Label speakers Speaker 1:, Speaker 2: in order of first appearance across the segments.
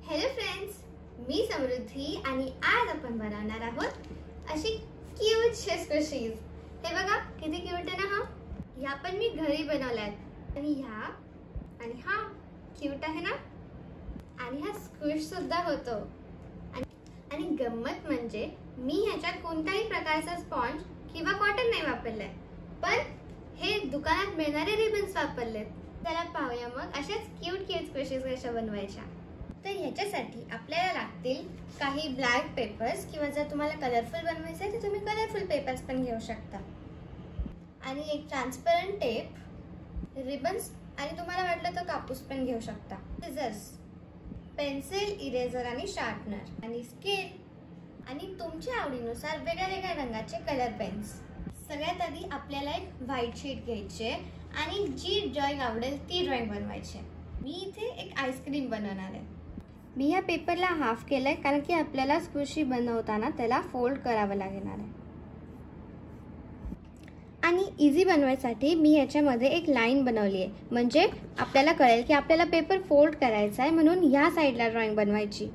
Speaker 1: Hello friends, मी समृद्धी आणि आज आपण बनवणार आहोत अशी क्यूट स्क्विशीज। हे बघा किती क्यूट आहे ना। ह्या पण मी घरी बनवल्यात आणि हा क्यूट आहे ना। आणि हा स्क्विश सुद्धा होतो आणि गंमत म्हणजे मी ह्याच्यात कोणत्याही प्रकारचा स्पॉन्ज किंवा कॉटन नाही वापरलाय, पण हे दुकानात मिळणारे रिबन्स वापरलेत। चला पाहूया मग अशाच क्यूट स्क्विशीज कशा बनवायच्या। तर ह्याच्यासाठी आपल्याला लागतील काही ब्लॅक पेपर्स किंवा जर तुम्हाला कलरफुल बनवायचं आहे तर तुम्ही कलरफुल पेपर्स पण घेऊ शकता, आणि एक ट्रान्सपरंट टेप, रिबन्स आणि तुम्हाला वाटलं तर कापूस पण घेऊ शकता, सिझर्स, पेन्सिल, इरेजर आणि शार्पनर आणि स्केल आणि तुमच्या आवडीनुसार वेगळ्या रंगाचे कलर पेन्स। सगळ्यात आधी आपल्याला एक व्हाईट शीट घ्यायची आणि जी ड्रॉइंग आवडेल ती ड्रॉइंग बनवायची। मी इथे एक आईस्क्रीम बनवणार आहे। मी या पेपरला हाफ केलंय कारण की आपल्याला स्क्विशी बनवताना त्याला फोल्ड करावं लागणार आहे। आणि इझी बनवायसाठी मी याच्यामध्ये एक लाईन बनवली आहे, म्हणजे आपल्याला कळेल की आपल्याला पेपर फोल्ड करायचा आहे, म्हणून ह्या साईडला ड्रॉइंग बनवायची।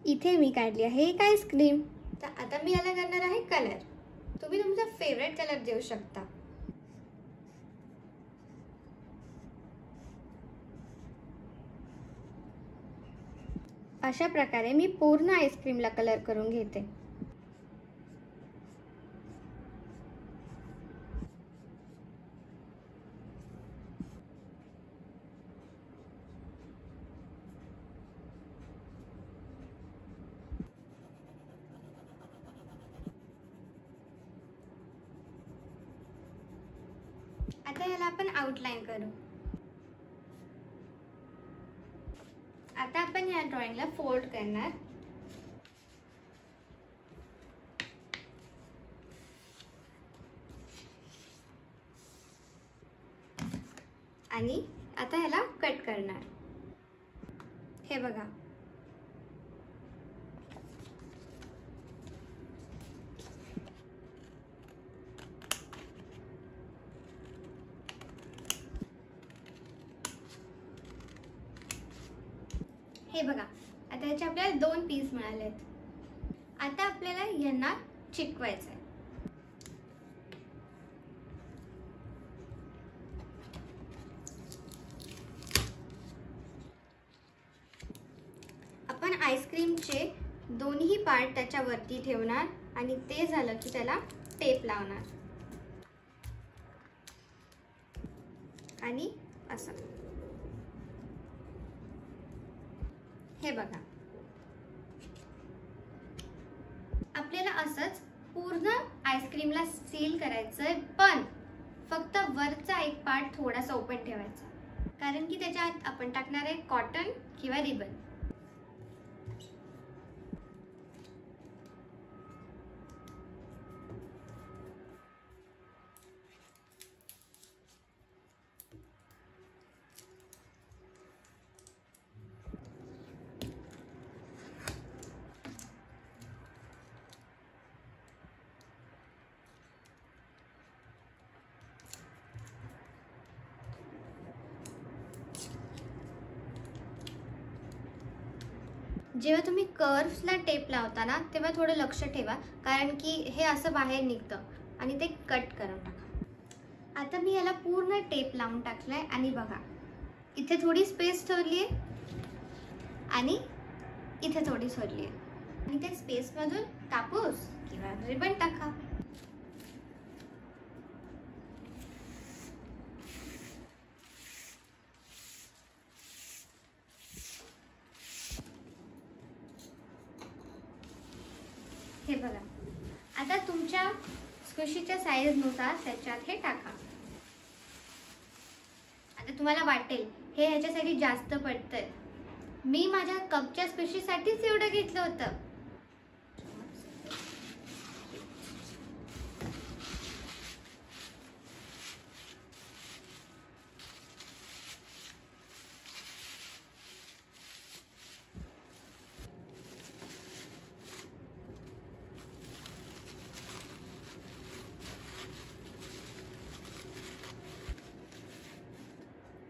Speaker 1: इथे मी काढली आहे एक आईस्क्रीम। तर आता मी याला करणार आहे कलर। तुम्ही तुमचा फेवरेट कलर देऊ शकता। अशा प्रकारे मी पूर्ण आईस्क्रीमला कलर करून घेते। आता याला आपण आउटलाइन करू। आता आपण या ड्रॉइंगला फोल्ड करणार आणि आता याला कट करणार। हे बघा, हे बघा, आता याचे आपल्याला 2 पीस मिळालेत। आता आपल्याला यांना चिकटवायचं आहे। आपण आईस्क्रीमचे दोन्ही पार्ट त्याच्यावरती ठेवणार आणि ते झालं की त्याला टेप लावणार आणि असं। हे बघा, आपल्याला असंच पूर्ण आईस्क्रीमला सील करायचंय, पण फक्त वरचा एक पार्ट थोडासा ओपन ठेवायचा, कारण की त्याच्यात आपण टाकणार आहे कॉटन किंवा रिबन। जेव्हा तुम्ही कर्व्सला टेप लावता ना, तेव्हा थोडं लक्ष ठेवा, कारण की हे असं बाहेर निघतं आणि ते कट करून टाका। आता मी याला पूर्ण टेप लावून टाकलाय आणि बघा, इथे थोडी स्पेस ठेवली आहे आणि इथे थोडी सोडली आहे, आणि त्या स्पेसमधून कापूस किंवा रिबन टाका। हे बघा, आता तुमच्या स्क्विशीच्या साईजनुसार त्याच्यात हे टाका। तर तुम्हाला वाटेल हे ह्याच्यासाठी जास्त पडतंय. मी माझ्या कपच्या स्क्विशीसाठीच एवढं घेतलं होतं.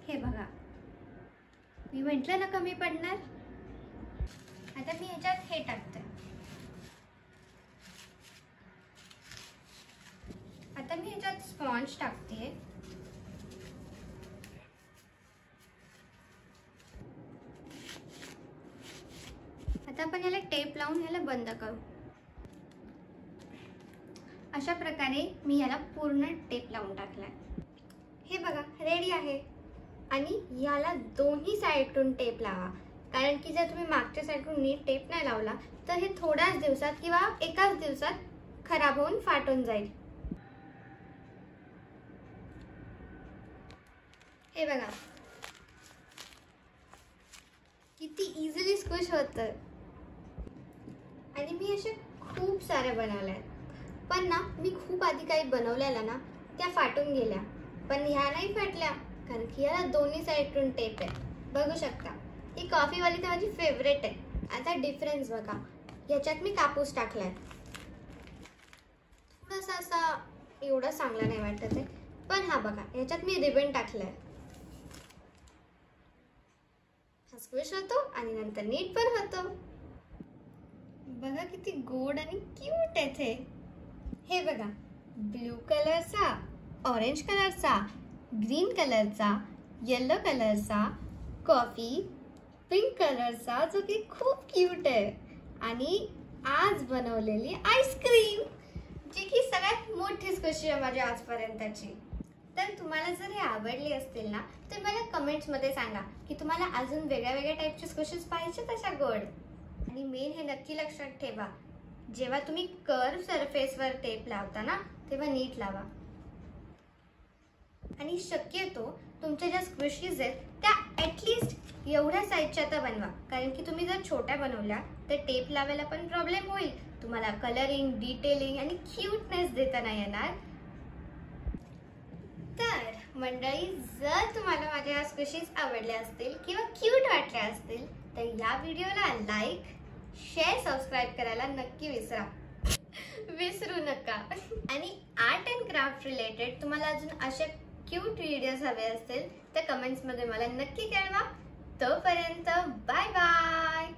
Speaker 1: हे बघा, मी म्हटलं ना कमी पडणार. आता मी ह्याच्यात हे टाकते. आता मी ह्याच्यात स्पॉन्ज टाकते. आता आपण ह्याला टेप लावून ह्याला बंद करू. अशा प्रकारे मी ह्याला पूर्ण टेप लावून टाकलाय. हे बघा, रेडी आहे. आणि याला दोन्ही साईडून टेप लावा, कारण की जर तुम्ही मागच्या साईडून नीट टेप नाही लावला तर हे थोड्याच दिवसात किंवा एकाच दिवसात खराब होऊन फाटून जाईल. हे बघा किती इझिली स्क्विश होतं. आणि मी असे खूप सारे बनवल्या, पण ना मी खूप आधी काही बनवलेल्या ना त्या फाटून गेल्या, पण ह्या नाही फाटल्या कारण की याला दोन्ही साईडून टेप आहे. बघू शकता, ही कॉफीवाली तर माझी फेवरेट आहे. आता डिफरन्स बघा, याच्यात मी कापूस टाकलाय. थोडासा असा एवढा चांगला नाही वाटत आहे, पण हा बघा याच्यात मी रिबन टाकलाय. हा स्क्विश होतो आणि नंतर नीट पण होतो. बघा किती गोड आणि क्यूट आहे ते. हे बघा, ब्लू कलरचा, ऑरेंज कलरचा, ग्रीन कलरचा, येलो कलरचा, कॉफी पिंक कलरचा, जो की खूप क्यूट आहे. आणि आज बनवलेली आईस्क्रीम, जी की सगळ्यात मोठी स्क्विशी आहे माझी आजपर्यंतची. तर तुम्हाला जर हे आवडली असतील ना तर मला कमेंट्समध्ये सांगा की तुम्हाला अजून वेगळ्या वेगळ्या टाईपचे स्क्विशेस पाहिजे तशा गोड. आणि मेन हे नक्की लक्षात ठेवा, जेव्हा तुम्ही कर्व सरफेसवर टेप लावता ना तेव्हा नीट लावा. आणि शक्यतो तुमच्या ज्या स्क्विशीज आहेत त्या ॲटलिस्ट एवढ्या साईजच्या तर बनवा, कारण की तुम्ही जर छोट्या बनवल्या तर टेप लावायला पण प्रॉब्लेम होईल. तुम्हाला कलरिंग, डिटेलिंग आणि क्यूटनेस देता नाही येणार. तर मंडळी, जर तुम्हाला माझ्या स्क्विशीज आवडल्या असतील किंवा क्यूट वाटल्या असतील तर या व्हिडिओला लाईक, शेअर, सबस्क्राईब करायला नक्की विसरू नका. आणि आर्ट अँड क्राफ्ट रिलेटेड तुम्हाला अजून असे क्यूट व्हिडिओज हवे असतील तर कमेंट्समध्ये मला नक्की कळवा. तोपर्यंत बाय बाय.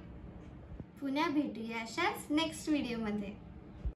Speaker 1: पुन्हा भेटूया अशाच नेक्स्ट व्हिडिओमध्ये.